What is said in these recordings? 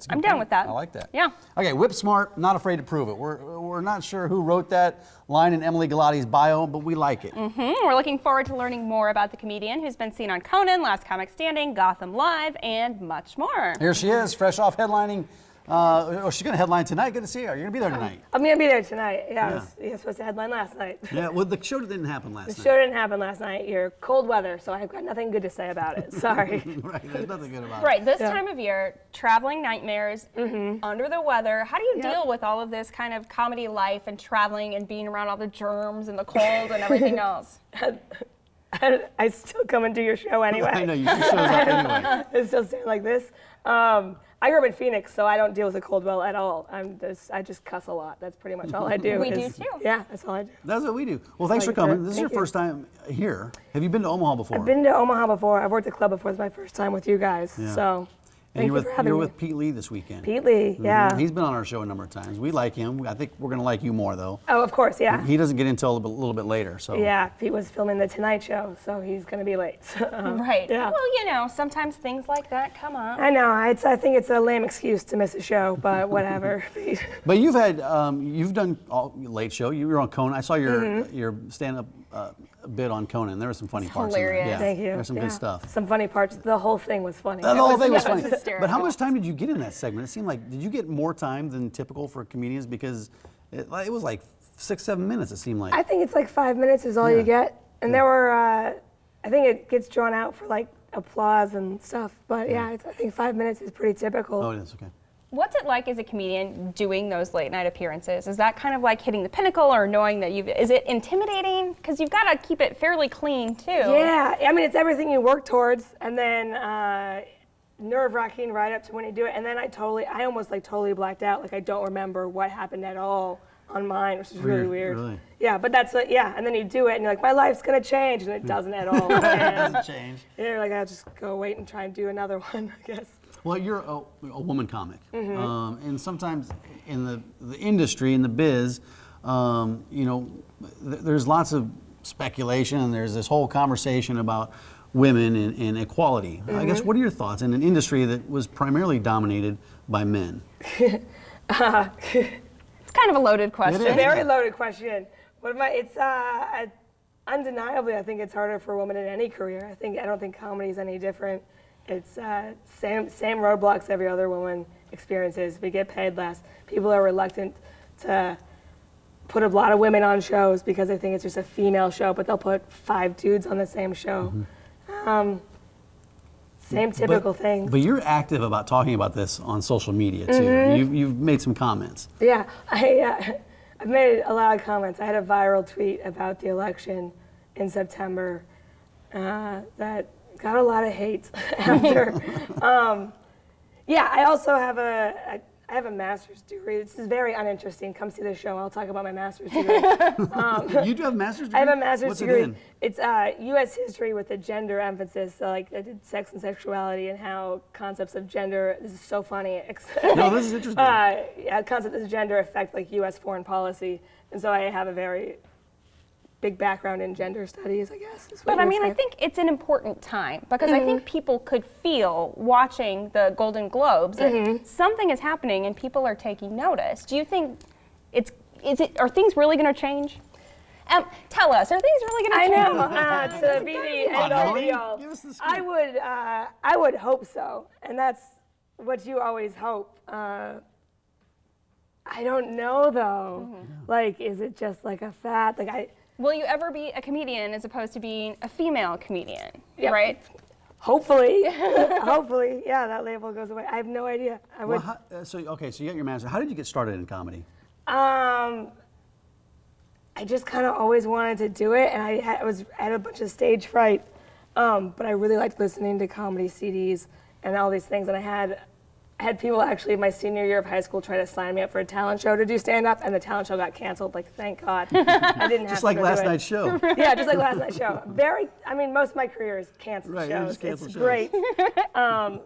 That's a good I'm down point. with that. I like that. Yeah. Okay, whip smart, not afraid to prove it. We're not sure who wrote that line in Emily Galati's bio, but we like it. We're looking forward to learning more about the comedian who's been seen on Conan, Last Comic Standing, Gotham Live, and much more. Here she is, fresh off headlining. She's going to headline tonight. Good to see her. You're going to be there tonight. I'm going to be there tonight. Yeah, I was supposed to headline last night. Yeah, well, the show didn't happen last night. The show didn't happen last night. You're cold weather, so I've got nothing good to say about it. Sorry. Right, there's nothing good about it. Right, this time of year, traveling nightmares, under the weather. How do you deal with all of this kind of comedy life and traveling and being around all the germs and the cold and everything else? I still come and do your show anyway. I know, you shows up anyway. I still stand like this. I grew up in Phoenix, so I don't deal with the cold well at all. I just cuss a lot. That's pretty much all I do. We do too. Yeah, that's all I do. That's what we do. Well, thanks for coming. This is your first time here. Have you been to Omaha before? I've been to Omaha before. I've worked at club before. It's my first time with you guys. Yeah. So thank you for having me. You're with Pete Lee this weekend. Pete Lee, yeah. He's been on our show a number of times. We like him. I think we're going to like you more, though. Oh, of course, yeah. He doesn't get in until a little bit later. So. Yeah, Pete was filming The Tonight Show, so he's going to be late. Right. Yeah. Well, you know, sometimes things like that come up. I know. I think it's a lame excuse to miss a show, but whatever. But you've done Late Show. You were on Conan. I saw your stand-up bit on Conan. There were some funny parts. Hilarious. In there. Yeah. Thank you. There's some good stuff. Some funny parts. The whole thing was funny. The whole thing was funny. hysterical. But how much time did you get in that segment? It seemed like, did you get more time than typical for comedians? Because it was like 6-7 minutes, it seemed like. I think it's like 5 minutes is all you get. And there were, I think it gets drawn out for like applause and stuff. But I think 5 minutes is pretty typical. Oh, it is, okay. What's it like as a comedian doing those late night appearances? Is that kind of like hitting the pinnacle, or knowing that is it intimidating? Because you've got to keep it fairly clean too. Yeah, I mean, it's everything you work towards, and then nerve-wracking right up to when you do it. And then I almost like totally blacked out. Like I don't remember what happened at all on mine, which is really weird. Really? Yeah, but that's and then you do it and you're like, my life's gonna change, and it doesn't at all. It doesn't change. You're like, I'll just go wait and try and do another one, I guess. Well, you're a woman comic, and sometimes in the industry, in the biz, there's lots of speculation, and there's this whole conversation about women and equality. I guess, what are your thoughts in an industry that was primarily dominated by men? It's kind of a loaded question. It is. Very loaded question. Undeniably, I think it's harder for a woman in any career. I don't think comedy is any different. It's same roadblocks every other woman experiences. We get paid less. People are reluctant to put a lot of women on shows because they think it's just a female show, but they'll put 5 dudes on the same show. Same typical thing. But you're active about talking about this on social media too. You've made some comments. Yeah, I've made a lot of comments. I had a viral tweet about the election in September that got a lot of hate after. I also have I have a master's degree. This is very uninteresting. Come see the show. I'll talk about my master's degree. You do have a master's degree? I have a master's What's degree. It in? It's U.S. history with a gender emphasis. So like I did sex and sexuality and how concepts of gender. This is so funny. No, this is interesting. Concepts of gender affect like U.S. foreign policy, and so I have a very big background in gender studies, I guess. But I mean, I think it's an important time because I think people could feel watching the Golden Globes that something is happening and people are taking notice. Do you think are things really going to change? Tell us, are things really going to change? I know, to be the end all be all. I would hope so, and that's what you always hope. I don't know though. Like, is it just like a fad? Will you ever be a comedian as opposed to being a female comedian, right? Hopefully. Hopefully. Yeah, that label goes away. I have no idea. So you got your master's. How did you get started in comedy? I just kind of always wanted to do it, and I had a bunch of stage fright, but I really liked listening to comedy CDs and all these things, and I had people actually my senior year of high school try to sign me up for a talent show to do stand-up, and the talent show got canceled. Like, thank God. I didn't have just to like go last do it. night's show. Yeah, just like last night's show. Most of my career is canceled shows. Canceled it's shows. Great. And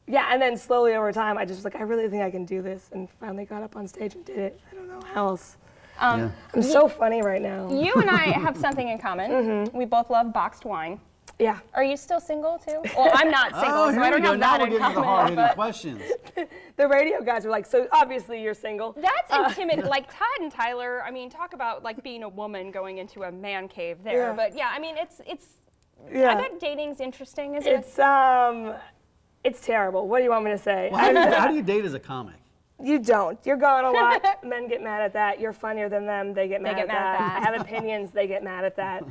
then slowly over time, I just was like, I really think I can do this, and finally got up on stage and did it. I don't know how else. I'm so funny right now. You and I have something in common. We both love boxed wine. Yeah. Are you still single too? Well, I'm not single, Oh, so here I we don't go. have Now that we're in getting to the common. hard-hitting but questions. The radio guys were like, so obviously you're single. that's intimidating. Like Todd and Tyler, I mean, talk about like being a woman going into a man cave there. Yeah. But yeah, I mean, it's. Yeah. I bet dating's interesting, isn't it? It's terrible. What do you want me to say? Well, how do you date as a comic? You don't. You're gone a lot. Men get mad at that. You're funnier than them. They get mad at that. I have opinions. They get mad at that.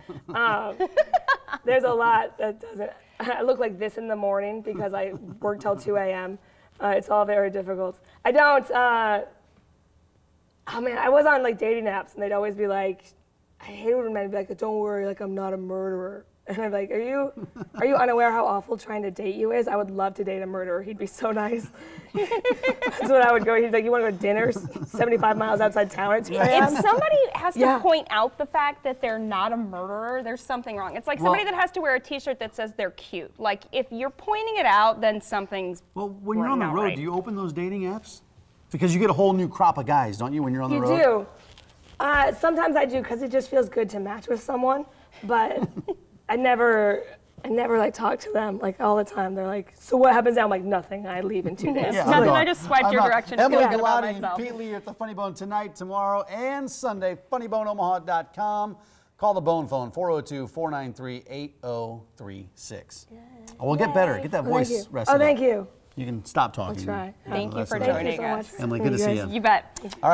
There's a lot that doesn't. I look like this in the morning because I work till 2 a.m. It's all very difficult. I don't. Oh man, I was on like dating apps and they'd always be like, I hate when men be like, don't worry, like I'm not a murderer. And I'm like, are you unaware how awful trying to date you is? I would love to date a murderer. He'd be so nice. That's what I would go. He's like, you want to go to dinner 75 miles outside town at 2 a.m.? If somebody has to Yeah. point out the fact that they're not a murderer, there's something wrong. It's like somebody that has to wear a T-shirt that says they're cute. Like if you're pointing it out, then something's Well, when you're on the not road, right. do you open those dating apps? Because you get a whole new crop of guys, don't you, when you're on the You road? do. Sometimes I do because it just feels good to match with someone, but I never like talk to them like all the time. They're like, so what happens now? I'm like, nothing. I leave in 2 days. Yeah, Nothing, I'm gone. I just swiped I'm your out. direction to Emily feel good about Galati and myself. Pete Lee are at the Funny Bone tonight, tomorrow, and Sunday. FunnyBoneOmaha.com. Call the Bone phone, 402-493-8036. We'll get better. Get that Thank voice you. rested Oh, thank up. you. You can stop talking. I'll try. Thank you That's for okay. Thank you joining so us. much. Emily, Thank good to see guys. you. You bet.